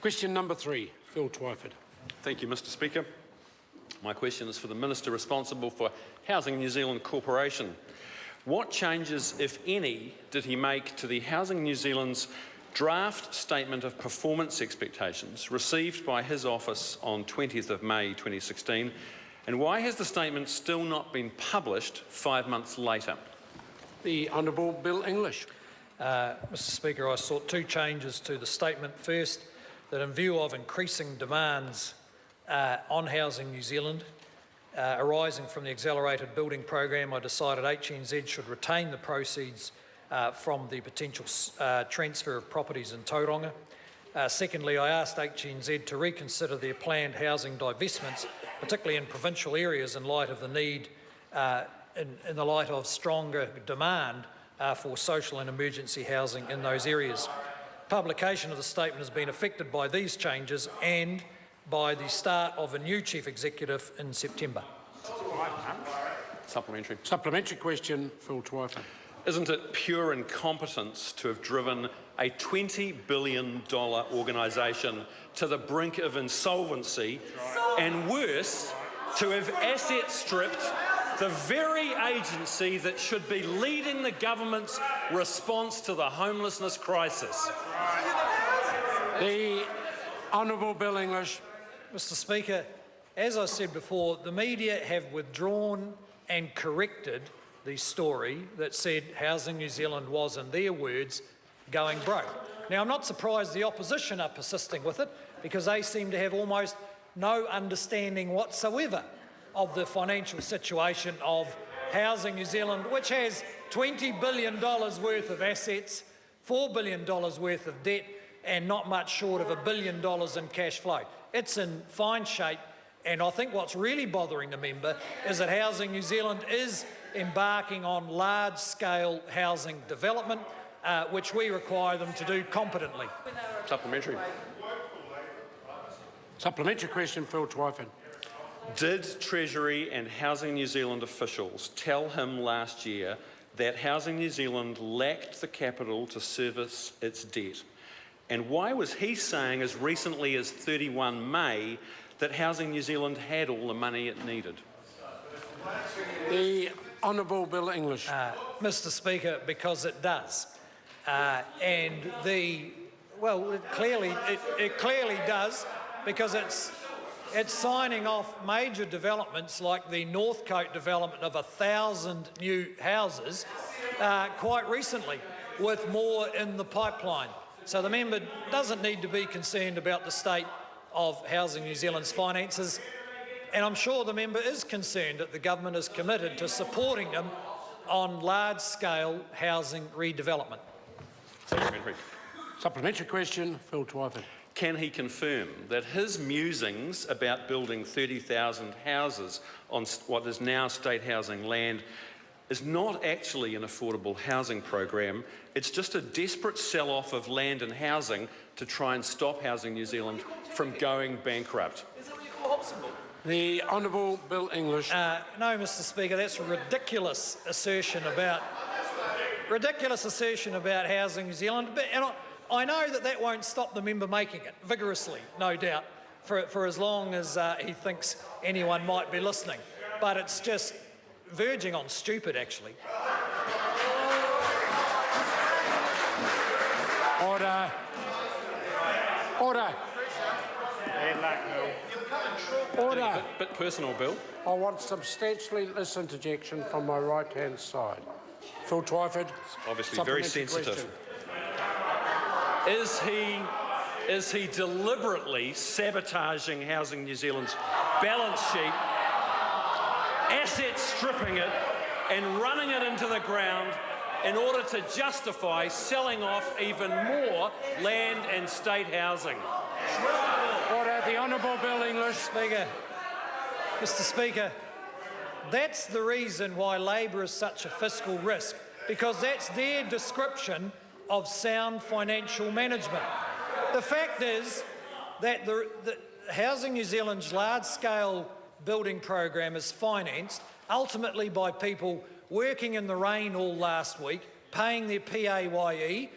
Question number 3, Phil Twyford. Thank you, Mr Speaker. My question is for the Minister responsible for Housing New Zealand Corporation. What changes, if any, did he make to the Housing New Zealand's draft statement of performance expectations received by his office on 20th of May 2016, and why has the statement still not been published 5 months later? The Honourable Bill English. Mr Speaker, I sought 2 changes to the statement. First, that in view of increasing demands on Housing New Zealand arising from the accelerated building program, I decided HNZ should retain the proceeds from the potential transfer of properties in Tauranga. Secondly, I asked HNZ to reconsider their planned housing divestments, particularly in provincial areas, in light of the need, in the light of stronger demand for social and emergency housing in those areas. Publication of the statement has been affected by these changes and by the start of a new Chief Executive in September. Supplementary. Supplementary question, Phil Twyford. Isn't it pure incompetence to have driven a $20 billion organisation to the brink of insolvency, and worse, to have asset stripped the very agency that should be leading the government's response to the homelessness crisis? The Honourable Bill English. Mr Speaker, as I said before, the media have withdrawn and corrected the story that said Housing New Zealand was, in their words, going broke. Now, I'm not surprised the opposition are persisting with it, because they seem to have almost no understanding whatsoever of the financial situation of Housing New Zealand, which has $20 billion worth of assets, $4 billion worth of debt, and not much short of $1 billion in cash flow. It's in fine shape, and I think what's really bothering the member is that Housing New Zealand is embarking on large-scale housing development, which we require them to do competently. Supplementary. Supplementary question, Phil Twyford. Did Treasury and Housing New Zealand officials tell him last year that Housing New Zealand lacked the capital to service its debt? And why was he saying as recently as 31 May that Housing New Zealand had all the money it needed? The Honourable Bill English. Mr Speaker, because it does. It clearly does, because it's signing off major developments like the Northcote development of 1,000 new houses quite recently, with more in the pipeline. So the member doesn't need to be concerned about the state of Housing New Zealand's finances, and I'm sure the member is concerned that the government is committed to supporting them on large-scale housing redevelopment. Supplementary. Supplementary question, Phil Twyford. Can he confirm that his musings about building 30,000 houses on what is now state housing land is not actually an affordable housing program? It's just a desperate sell-off of land and housing to try and stop Housing New Zealand from going bankrupt. The Honourable Bill English. No, Mr Speaker, that's a ridiculous assertion about Housing New Zealand. And I know that won't stop the member making it vigorously, no doubt, for as long as he thinks anyone might be listening. But it's just verging on stupid, actually. Order. Order. Order. Bit personal, Bill. I want substantially less interjection from my right-hand side. Phil Twyford. Obviously very sensitive. Is he deliberately sabotaging Housing New Zealand's balance sheet, asset stripping it and running it into the ground in order to justify selling off even more land and state housing? Order. The Honourable Bill English. Mr Speaker, that's the reason why Labor is such a fiscal risk, because that's their description of sound financial management. The fact is that the Housing New Zealand's large-scale building program is financed ultimately by people working in the rain all last week, paying their PAYE,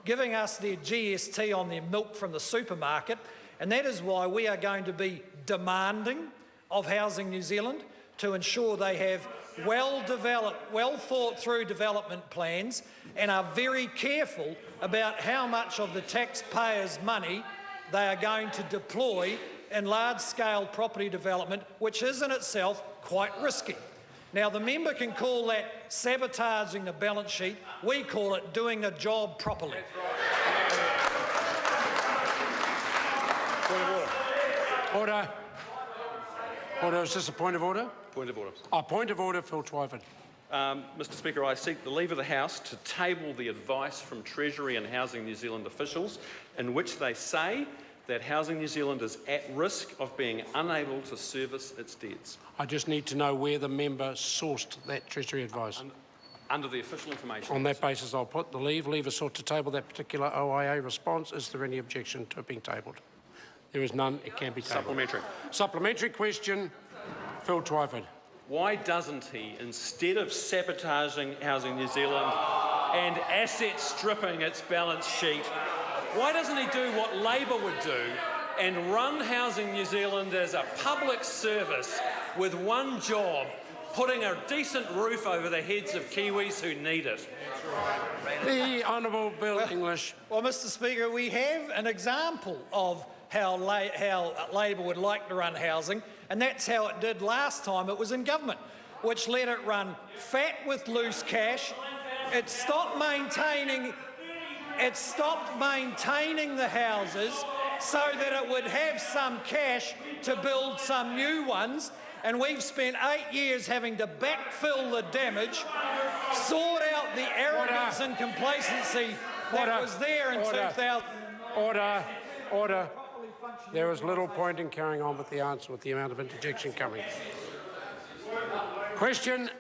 giving us their GST on their milk from the supermarket, and that is why we are going to be demanding of Housing New Zealand to ensure they have well-developed, well-thought-through development plans and are very careful about how much of the taxpayers' money they are going to deploy in large-scale property development, which is in itself quite risky. Now, the member can call that sabotaging the balance sheet. We call it doing the job properly. Point of order. Order. Order. Is this a point of order? Point of order. Point of order, Phil Twyford. Mr Speaker, I seek the leave of the House to table the advice from Treasury and Housing New Zealand officials in which they say that Housing New Zealand is at risk of being unable to service its debts. I just need to know where the member sourced that Treasury advice. Under the official information. On that basis, I'll put the leave is sought to table that particular OIA response. Is there any objection to it being tabled? There is none. It can be tabled. Supplementary. Supplementary question, Phil Twyford. Why doesn't he, instead of sabotaging Housing New Zealand and asset stripping its balance sheet, why doesn't he do what Labor would do and run Housing New Zealand as a public service with one job, putting a decent roof over the heads of Kiwis who need it? The Honourable Bill English. Well, Mr Speaker, we have an example of how Labor would like to run housing, and that's how it did last time it was in government, which let it run fat with loose cash. It stopped maintaining the houses so that it would have some cash to build some new ones, and we've spent 8 years having to backfill the damage, sort out the arrogance and complacency that was there in 2000. Order. There is little point in carrying on with the answer with the amount of interjection coming. Question